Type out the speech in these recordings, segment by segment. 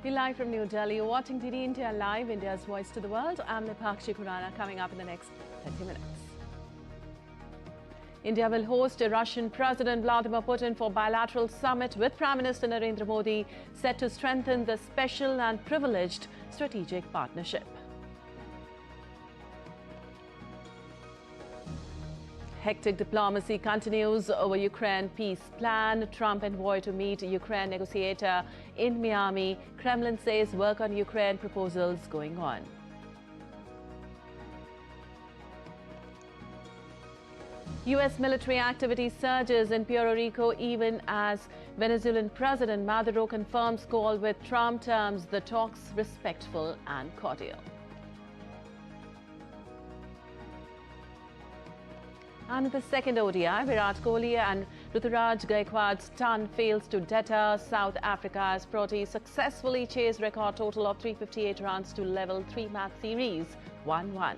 We're live from New Delhi. You're watching DD India Live, India's voice to the world. I'm Nipakshi Khurana. Coming up in the next 30 minutes. India will host Russian President Vladimir Putin for bilateral summit with Prime Minister Narendra Modi, set to strengthen the special and privileged strategic partnership. Hectic diplomacy continues over Ukraine peace plan. Trump envoy to meet Ukraine negotiator in Miami. Kremlin says work on Ukraine proposals going on. U.S. military activity surges in Puerto Rico even as Venezuelan President Maduro confirms call with Trump, terms the talks respectful and cordial. And in the second ODI, Virat Kohli and Ruturaj Gaikwad's ton fails to deter South Africa as Proti successfully chased record total of 358 runs to level 3-match series 1-1.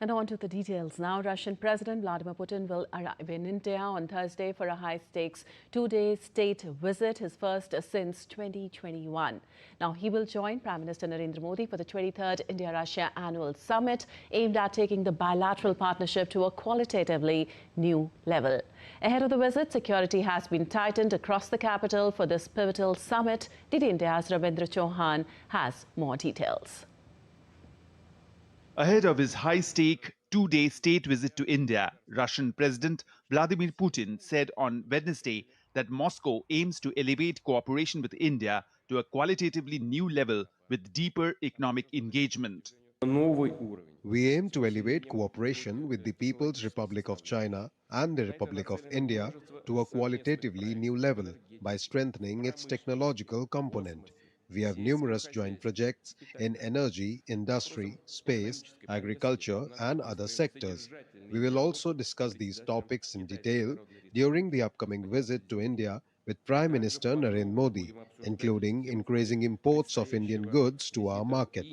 And on to the details now. Russian President Vladimir Putin will arrive in India on Thursday for a high-stakes two-day state visit, his first since 2021. Now, he will join Prime Minister Narendra Modi for the 23rd India-Russia Annual Summit, aimed at taking the bilateral partnership to a qualitatively new level. Ahead of the visit, security has been tightened across the capital for this pivotal summit. DD India's Ravindra Chauhan has more details. Ahead of his high-stake two-day state visit to India, Russian President Vladimir Putin said on Wednesday that Moscow aims to elevate cooperation with India to a qualitatively new level with deeper economic engagement. We aim to elevate cooperation with the People's Republic of China and the Republic of India to a qualitatively new level by strengthening its technological component. We have numerous joint projects in energy, industry, space, agriculture, and other sectors. We will also discuss these topics in detail during the upcoming visit to India with Prime Minister Narendra Modi, including increasing imports of Indian goods to our market.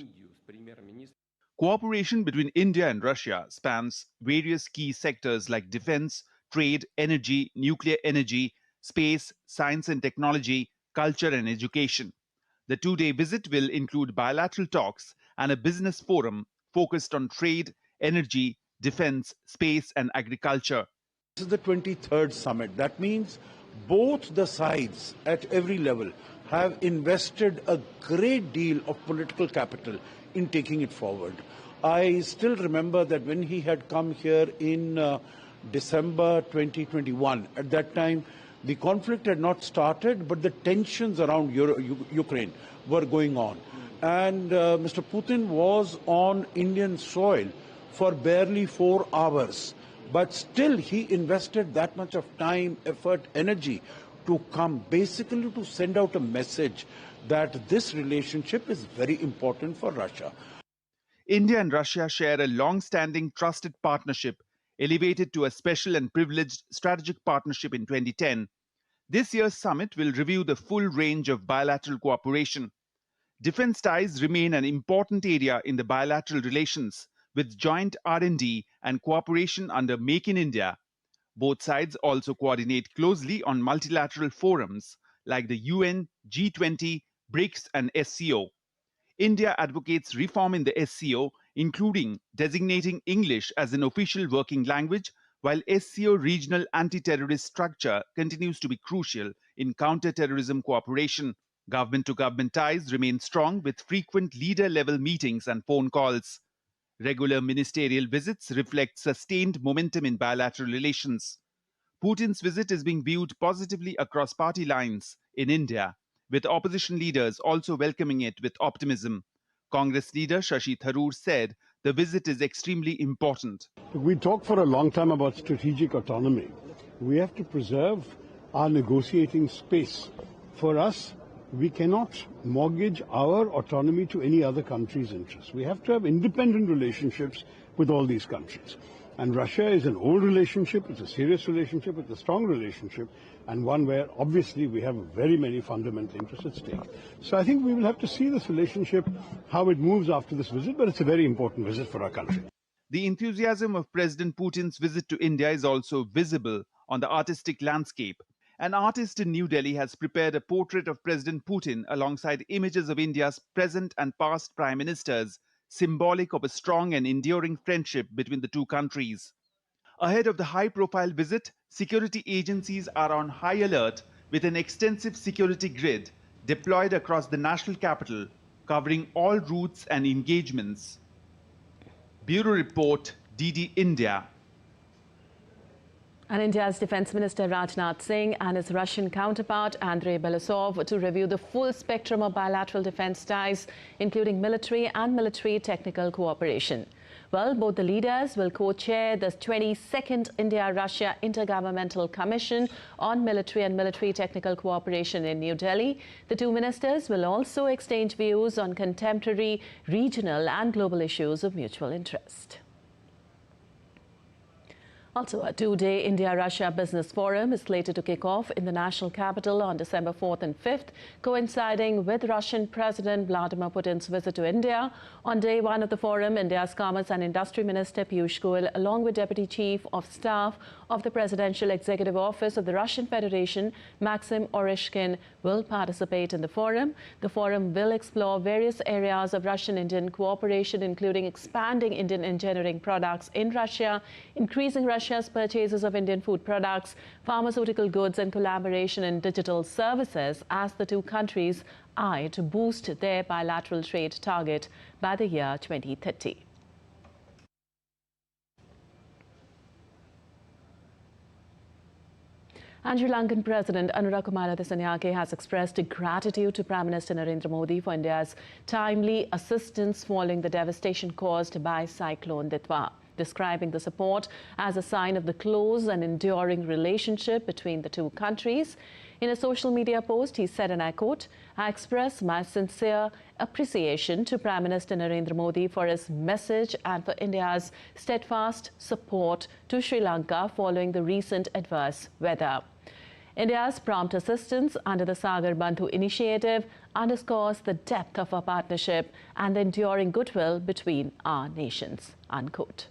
Cooperation between India and Russia spans various key sectors like defense, trade, energy, nuclear energy, space, science and technology, culture and education. The two-day visit will include bilateral talks and a business forum focused on trade, energy, defense, space and agriculture. This is the 23rd summit. That means both the sides at every level have invested a great deal of political capital in taking it forward. I still remember that when he had come here in December 2021, at that time, the conflict had not started, but the tensions around Ukraine were going on. And Mr. Putin was on Indian soil for barely 4 hours. But still, he invested that much of time, effort, energy to come, basically to send out a message that this relationship is very important for Russia. India and Russia share a long-standing trusted partnership elevated to a special and privileged strategic partnership in 2010. This year's summit will review the full range of bilateral cooperation. Defense ties remain an important area in the bilateral relations, with joint R&D and cooperation under Make in India. Both sides also coordinate closely on multilateral forums like the UN, G20, BRICS and SCO. India advocates reform in the SCO, including designating English as an official working language, while SCO regional anti-terrorist structure continues to be crucial in counter-terrorism cooperation. Government-to-government ties remain strong with frequent leader-level meetings and phone calls. Regular ministerial visits reflect sustained momentum in bilateral relations. Putin's visit is being viewed positively across party lines in India, with opposition leaders also welcoming it with optimism. Congress leader Shashi Tharoor said the visit is extremely important. We talked for a long time about strategic autonomy. We have to preserve our negotiating space. For us, we cannot mortgage our autonomy to any other country's interests. We have to have independent relationships with all these countries. And Russia is an old relationship, it's a serious relationship, it's a strong relationship, and one where obviously we have very many fundamental interests at stake. So I think we will have to see this relationship, how it moves after this visit, but it's a very important visit for our country. The enthusiasm of President Putin's visit to India is also visible on the artistic landscape. An artist in New Delhi has prepared a portrait of President Putin alongside images of India's present and past prime ministers, symbolic of a strong and enduring friendship between the two countries. Ahead of the high-profile visit, security agencies are on high alert with an extensive security grid deployed across the national capital, covering all routes and engagements. Bureau Report, DD India. And India's Defence Minister Rajnath Singh and his Russian counterpart Andrei Belousov to review the full spectrum of bilateral defence ties, including military and military technical cooperation. Well, both the leaders will co-chair the 22nd India-Russia Intergovernmental Commission on Military and Military Technical Cooperation in New Delhi. The two ministers will also exchange views on contemporary, regional and global issues of mutual interest. Also, a two-day India-Russia Business Forum is slated to kick off in the national capital on December 4th and 5th, coinciding with Russian President Vladimir Putin's visit to India. On day one of the forum, India's Commerce and Industry Minister Piyush Goyal, along with Deputy Chief of Staff of the Presidential Executive Office of the Russian Federation, Maxim Oreshkin, will participate in the forum. The forum will explore various areas of Russian-Indian cooperation, including expanding Indian engineering products in Russia, increasing Russia's purchases of Indian food products, pharmaceutical goods and collaboration in digital services as the two countries eye to boost their bilateral trade target by the year 2030. And Sri Lankan President Anurakumala Dissanayake has expressed gratitude to Prime Minister Narendra Modi for India's timely assistance following the devastation caused by Cyclone Ditwa, describing the support as a sign of the close and enduring relationship between the two countries. In a social media post, he said, and I quote, "I express my sincere appreciation to Prime Minister Narendra Modi for his message and for India's steadfast support to Sri Lanka following the recent adverse weather. India's prompt assistance under the Sagar Bandhu initiative underscores the depth of our partnership and the enduring goodwill between our nations," unquote.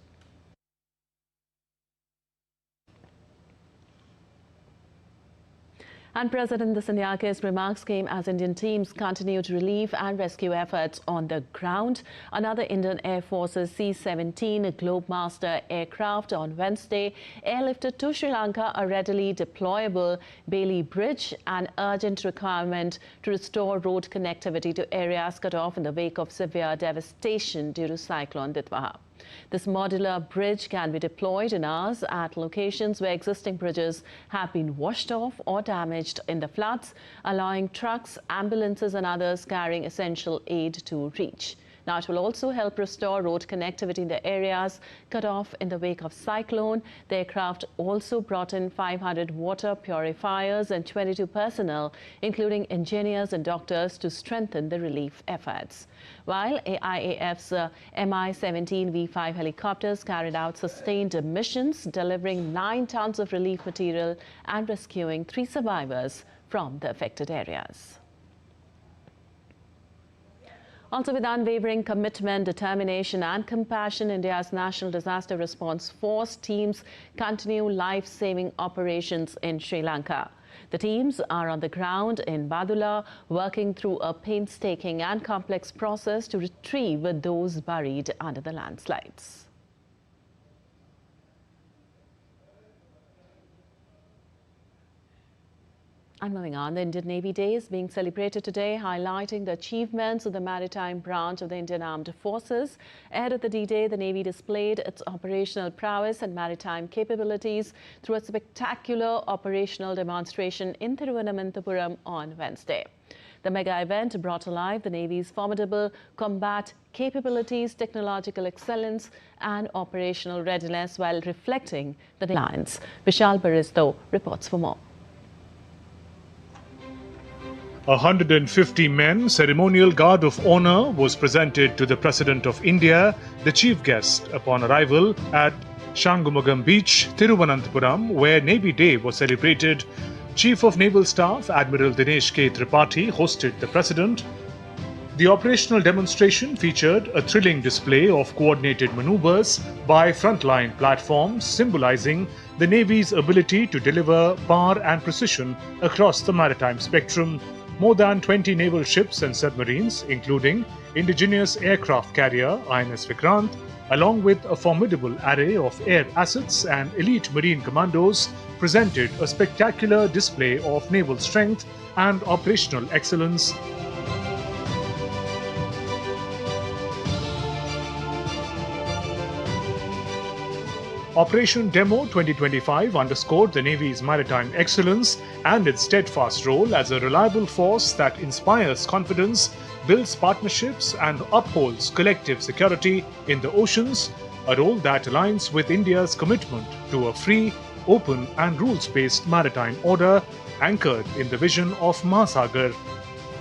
And President Dissanyake's remarks came as Indian teams continued relief and rescue efforts on the ground. Another Indian Air Force's C-17 Globemaster aircraft on Wednesday airlifted to Sri Lanka a readily deployable Bailey Bridge, an urgent requirement to restore road connectivity to areas cut off in the wake of severe devastation due to Cyclone Ditwa. This modular bridge can be deployed in hours at locations where existing bridges have been washed off or damaged in the floods, allowing trucks, ambulances and others carrying essential aid to reach. Now, it will also help restore road connectivity in the areas cut off in the wake of cyclone. The aircraft also brought in 500 water purifiers and 22 personnel, including engineers and doctors, to strengthen the relief efforts. While AIAF's Mi-17 V5 helicopters carried out sustained missions, delivering 9 tons of relief material and rescuing 3 survivors from the affected areas. Also, with unwavering commitment, determination and compassion, India's National Disaster Response Force teams continue life-saving operations in Sri Lanka. The teams are on the ground in Badula, working through a painstaking and complex process to retrieve those buried under the landslides. And moving on, the Indian Navy Day is being celebrated today, highlighting the achievements of the maritime branch of the Indian Armed Forces. Ahead of the D-Day, the Navy displayed its operational prowess and maritime capabilities through a spectacular operational demonstration in Thiruvananthapuram on Wednesday. The mega event brought alive the Navy's formidable combat capabilities, technological excellence and operational readiness while reflecting the alliance. Vishal Baristo reports for more. 150 men ceremonial guard of honor was presented to the President of India, the chief guest, upon arrival at Shangumagam Beach, Thiruvananthapuram, where Navy Day was celebrated. Chief of Naval Staff Admiral Dinesh K. Tripathi hosted the President. The operational demonstration featured a thrilling display of coordinated maneuvers by frontline platforms, symbolizing the Navy's ability to deliver power and precision across the maritime spectrum. More than 20 naval ships and submarines, including indigenous aircraft carrier INS Vikrant, along with a formidable array of air assets and elite marine commandos, presented a spectacular display of naval strength and operational excellence. Operation Demo 2025 underscored the Navy's maritime excellence and its steadfast role as a reliable force that inspires confidence, builds partnerships, and upholds collective security in the oceans, a role that aligns with India's commitment to a free, open, and rules-based maritime order anchored in the vision of Mahasagar.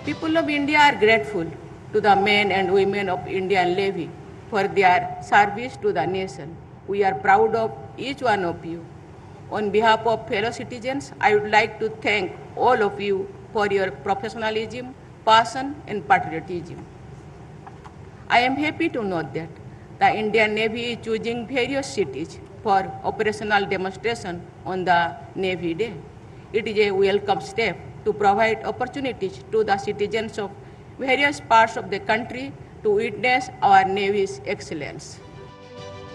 People of India are grateful to the men and women of Indian Navy for their service to the nation. We are proud of each one of you. On behalf of fellow citizens, I would like to thank all of you for your professionalism, passion, and patriotism. I am happy to note that the Indian Navy is choosing various cities for operational demonstration on the Navy Day. It is a welcome step to provide opportunities to the citizens of various parts of the country to witness our Navy's excellence.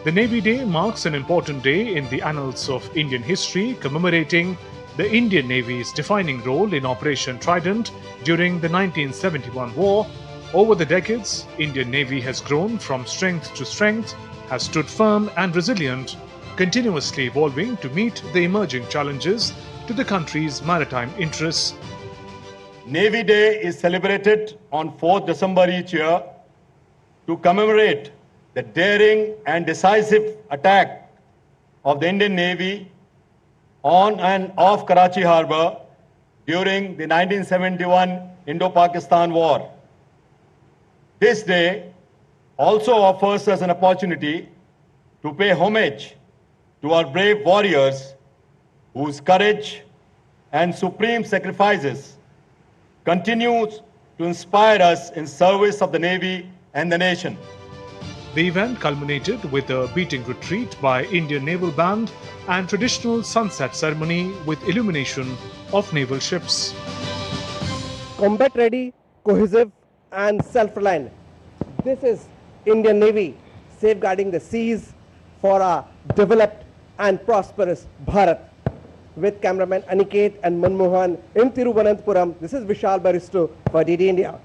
The Navy Day marks an important day in the annals of Indian history, commemorating the Indian Navy's defining role in Operation Trident during the 1971 war. Over the decades, Indian Navy has grown from strength to strength, has stood firm and resilient, continuously evolving to meet the emerging challenges to the country's maritime interests. Navy Day is celebrated on 4th December each year to commemorate the daring and decisive attack of the Indian Navy on and off Karachi Harbour during the 1971 Indo-Pakistan War. This day also offers us an opportunity to pay homage to our brave warriors whose courage and supreme sacrifices continues to inspire us in service of the Navy and the nation. The event culminated with a beating retreat by Indian Naval Band and traditional sunset ceremony with illumination of naval ships. Combat ready, cohesive, and self-reliant. This is Indian Navy safeguarding the seas for a developed and prosperous Bharat. With cameraman Aniket and Manmohan in Thiruvananthapuram, this is Vishal Baristo for DD India.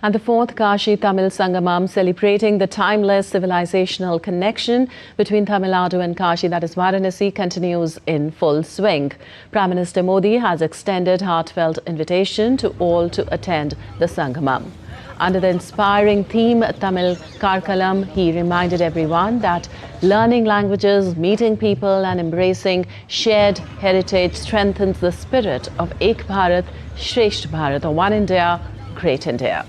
And the 4th Kashi Tamil Sangamam, celebrating the timeless civilizational connection between Tamil Nadu and Kashi, that is Varanasi, continues in full swing. Prime Minister Modi has extended heartfelt invitation to all to attend the Sangamam. Under the inspiring theme Tamil Karkalam, he reminded everyone that learning languages, meeting people and embracing shared heritage strengthens the spirit of Ek Bharat, Shresth Bharat, or One India, Great India.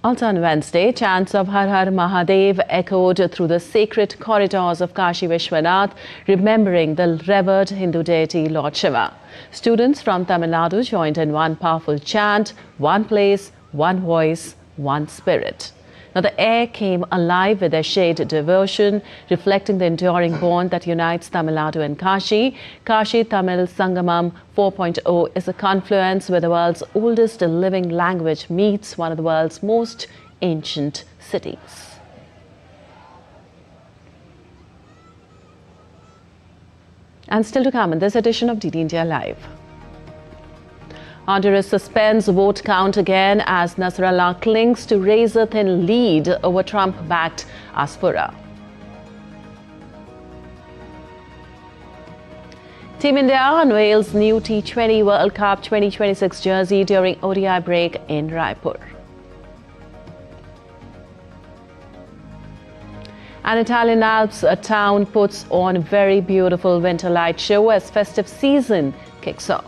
Also on Wednesday, chants of Har Har Mahadev echoed through the sacred corridors of Kashi Vishwanath, remembering the revered Hindu deity Lord Shiva. Students from Tamil Nadu joined in one powerful chant, one place, one voice, one spirit. Now, the air came alive with their shared devotion, reflecting the enduring bond that unites Tamil Nadu and Kashi. Kashi Tamil Sangamam 4.0 is a confluence where the world's oldest living language meets one of the world's most ancient cities. And still to come in this edition of DD India Live. Under a suspense, vote count again as Nasrallah clings to razor-thin lead over Trump-backed Asfura. Team India unveils new T20 World Cup 2026 jersey during ODI break in Raipur. An Italian Alps town puts on a very beautiful winter light show as festive season kicks off.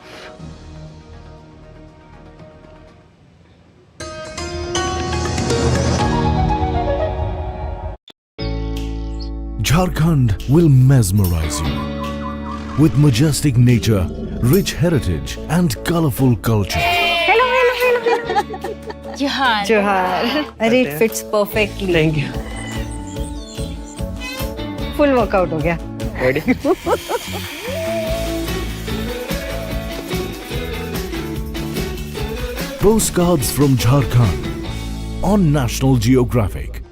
Jharkhand will mesmerize you with majestic nature, rich heritage and colorful culture. Johar. Johar. It fits perfectly. Thank you. Full workout ho gaya. Ready? Postcards from Jharkhand on National Geographic.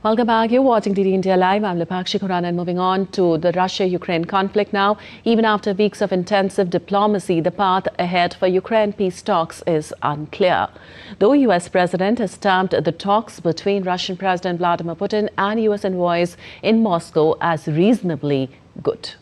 Welcome back. You're watching DD India Live. I'm Lipakshi Khurana, and moving on to the Russia-Ukraine conflict now. Even after weeks of intensive diplomacy, the path ahead for Ukraine peace talks is unclear. Though U.S. President has termed the talks between Russian President Vladimir Putin and U.S. envoys in Moscow as reasonably good.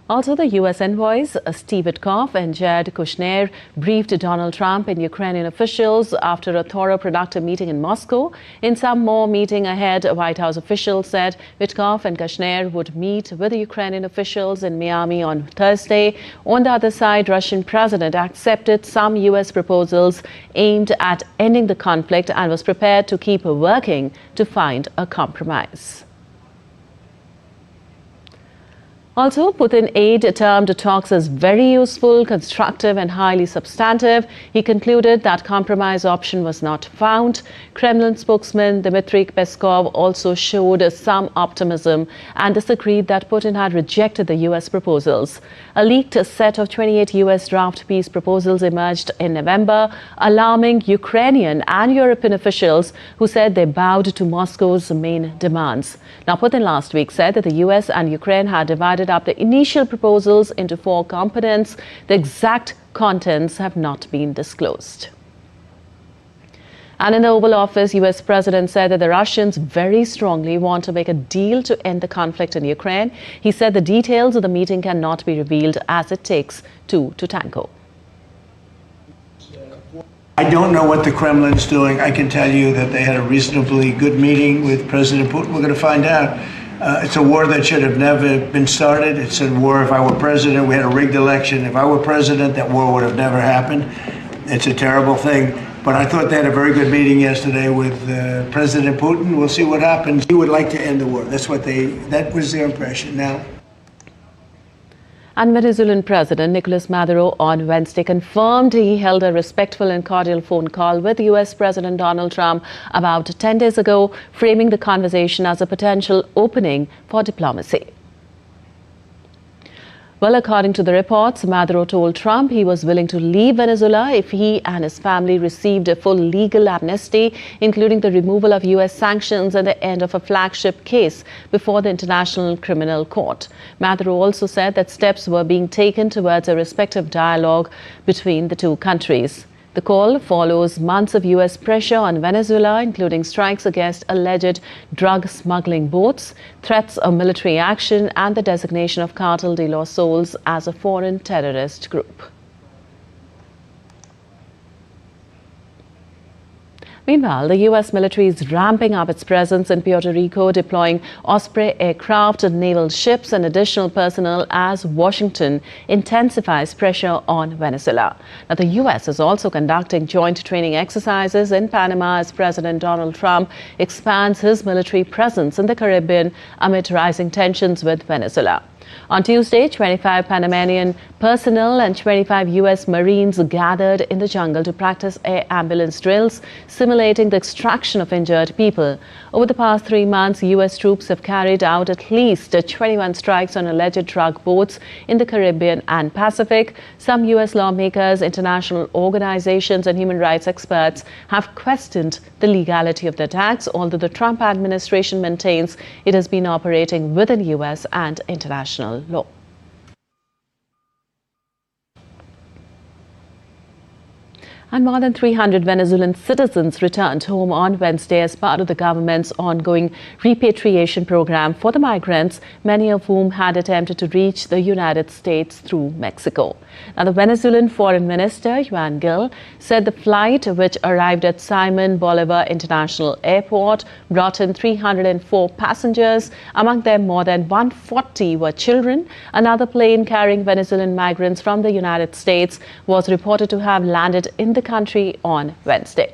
Also, the U.S. envoys Steve Witkoff and Jared Kushner briefed Donald Trump and Ukrainian officials after a thorough, productive meeting in Moscow. In some more meeting ahead, White House officials said Witkoff and Kushner would meet with the Ukrainian officials in Miami on Thursday. On the other side, Russian president accepted some U.S. proposals aimed at ending the conflict and was prepared to keep working to find a compromise. Also, Putin aide termed the talks as very useful, constructive and highly substantive. He concluded that compromise option was not found. Kremlin spokesman Dmitry Peskov also showed some optimism and disagreed that Putin had rejected the U.S. proposals. A leaked set of 28 U.S. draft peace proposals emerged in November, alarming Ukrainian and European officials who said they bowed to Moscow's main demands. Now, Putin last week said that the U.S. and Ukraine had divided up the initial proposals into 4 components. The exact contents have not been disclosed. And in the Oval Office, U.S. President said that the Russians very strongly want to make a deal to end the conflict in Ukraine. He said the details of the meeting cannot be revealed as it takes two to tango. I don't know what the Kremlin's doing. I can tell you that they had a reasonably good meeting with President Putin. We're going to find out. It's a war that should have never been started. It's a war, if I were president, we had a rigged election. If I were president, that war would have never happened. It's a terrible thing. But I thought they had a very good meeting yesterday with President Putin. We'll see what happens. He would like to end the war. That was their impression. Now, And Venezuelan President Nicolas Maduro on Wednesday confirmed he held a respectful and cordial phone call with U.S. President Donald Trump about 10 days ago, framing the conversation as a potential opening for diplomacy. Well, according to the reports, Maduro told Trump he was willing to leave Venezuela if he and his family received a full legal amnesty, including the removal of U.S. sanctions and the end of a flagship case before the International Criminal Court. Maduro also said that steps were being taken towards a respectful dialogue between the two countries. The call follows months of U.S. pressure on Venezuela, including strikes against alleged drug smuggling boats, threats of military action, and the designation of Cartel de los Soles as a foreign terrorist group. Meanwhile, the U.S. military is ramping up its presence in Puerto Rico, deploying Osprey aircraft and naval ships and additional personnel as Washington intensifies pressure on Venezuela. Now, the U.S. is also conducting joint training exercises in Panama as President Donald Trump expands his military presence in the Caribbean amid rising tensions with Venezuela. On Tuesday, 25 Panamanian personnel and 25 U.S. Marines gathered in the jungle to practice air ambulance drills, simulating the extraction of injured people. Over the past 3 months, U.S. troops have carried out at least 21 strikes on alleged drug boats in the Caribbean and Pacific. Some U.S. lawmakers, international organizations, and human rights experts have questioned the legality of the attacks, although the Trump administration maintains it has been operating within U.S. and international law. And more than 300 Venezuelan citizens returned home on Wednesday as part of the government's ongoing repatriation program for the migrants, many of whom had attempted to reach the United States through Mexico. Now, the Venezuelan Foreign Minister, Juan Gil, said the flight, which arrived at Simon Bolivar International Airport, brought in 304 passengers. Among them, more than 140 were children. Another plane carrying Venezuelan migrants from the United States was reported to have landed in the country on Wednesday.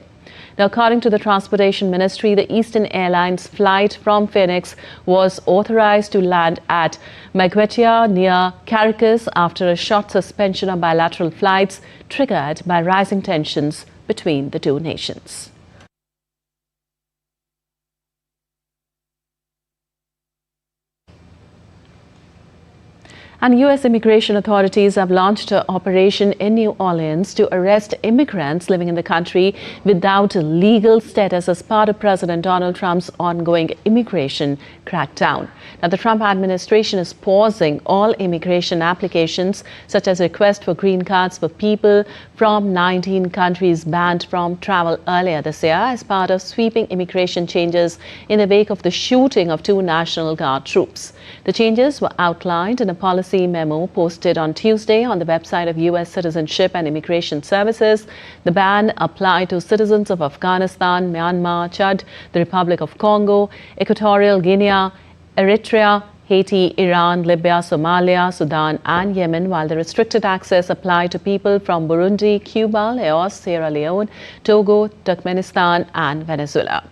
Now, according to the Transportation Ministry, the Eastern Airlines flight from Phoenix was authorized to land at Maguetia near Caracas after a short suspension of bilateral flights triggered by rising tensions between the two nations. And U.S. immigration authorities have launched an operation in New Orleans to arrest immigrants living in the country without legal status as part of President Donald Trump's ongoing immigration crackdown. Now, the Trump administration is pausing all immigration applications, such as requests for green cards for people from 19 countries banned from travel earlier this year as part of sweeping immigration changes in the wake of the shooting of 2 National Guard troops. The changes were outlined in a policy memo posted on Tuesday on the website of U.S. Citizenship and Immigration Services. The ban applied to citizens of Afghanistan, Myanmar, Chad, the Republic of Congo, Equatorial Guinea, Eritrea, Haiti, Iran, Libya, Somalia, Sudan and Yemen, while the restricted access applied to people from Burundi, Cuba, Laos, Sierra Leone, Togo, Turkmenistan and Venezuela.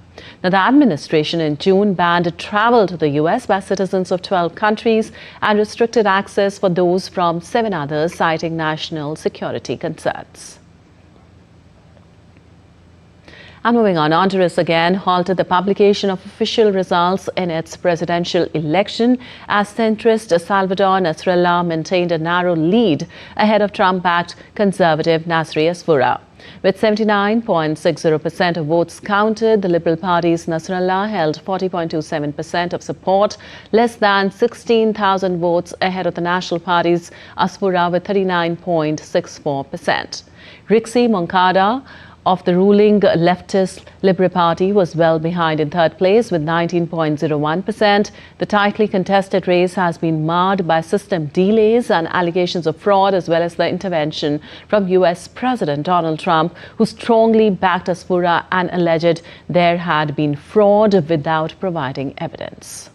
Now, the administration in June banned travel to the U.S. by citizens of 12 countries and restricted access for those from 7 others, citing national security concerns. And moving on, Honduras again halted the publication of official results in its presidential election as centrist Salvador Nasrallah maintained a narrow lead ahead of Trump-backed conservative Nasri Asfura. With 79.60% of votes counted, the Liberal Party's Nasrallah held 40.27% of support, less than 16,000 votes ahead of the National Party's Asfura with 39.64%. Rixi Moncada of the ruling leftist Liberal Party was well behind in third place with 19.01%. The tightly contested race has been marred by system delays and allegations of fraud, as well as the intervention from U.S. President Donald Trump, who strongly backed Asfura and alleged there had been fraud without providing evidence.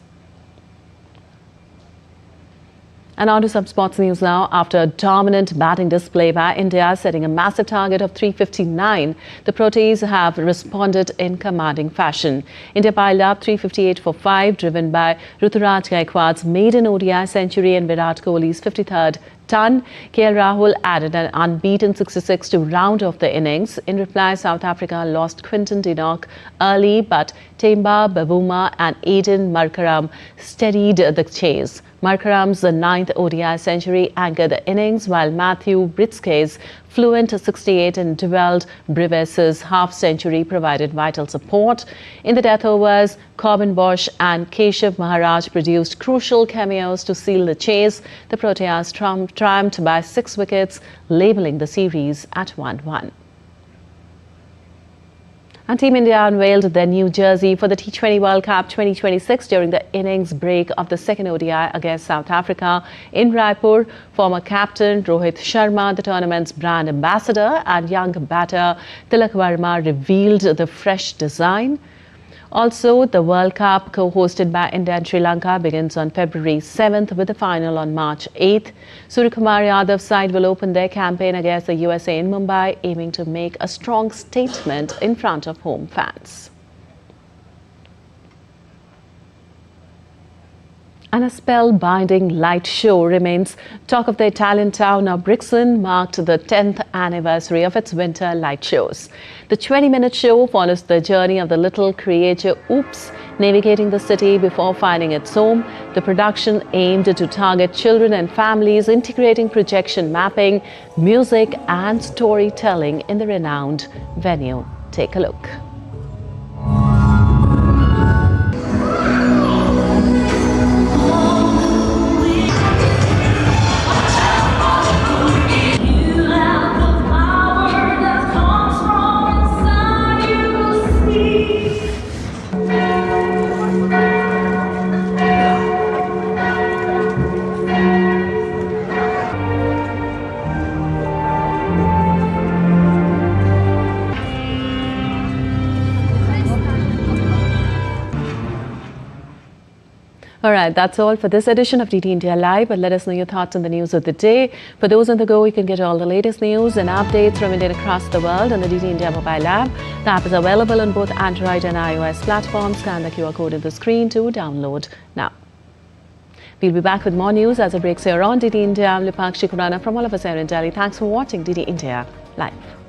And on to some sports news now. After a dominant batting display by India, setting a massive target of 359, the Proteas have responded in commanding fashion. India piled up 358 for 5, driven by Ruturaj Gaikwad's maiden ODI century and Virat Kohli's 53rd ton. KL Rahul added an unbeaten 66 to round off the innings. In reply, South Africa lost Quinton de Kock early, but Temba Bavuma and Aiden Markram steadied the chase. Markram's 9th ODI century anchored the innings, while Matthew Britske's fluent 68 and Dewald Brevis' half-century provided vital support. In the death overs, Corbin Bosch and Keshav Maharaj produced crucial cameos to seal the chase. The Proteas triumphed by 6 wickets, labelling the series at 1-1. And Team India unveiled their new jersey for the T20 World Cup 2026 during the innings break of the second ODI against South Africa in Raipur. Former captain Rohit Sharma, the tournament's brand ambassador, and young batter Tilak Varma revealed the fresh design. Also, the World Cup, co-hosted by India and Sri Lanka, begins on February 7th with the final on March 8th. Suryakumar Yadav's side will open their campaign against the USA in Mumbai, aiming to make a strong statement in front of home fans. And a spellbinding light show remains talk of the Italian town of Brixton, marked the 10th anniversary of its winter light shows. The 20-minute show follows the journey of the little creature Oops, navigating the city before finding its home. The production aimed to target children and families, integrating projection mapping, music and storytelling in the renowned venue. Take a look. All right, that's all for this edition of DT India Live. But let us know your thoughts on the news of the day. For those on the go, you can get all the latest news and updates from India across the world on the DT India mobile app. The app is available on both Android and iOS platforms. Scan the QR code on the screen to download now. We'll be back with more news as it breaks here on DT India. I'm Lipakshi Kurana from all of us here in Delhi. Thanks for watching DT India Live.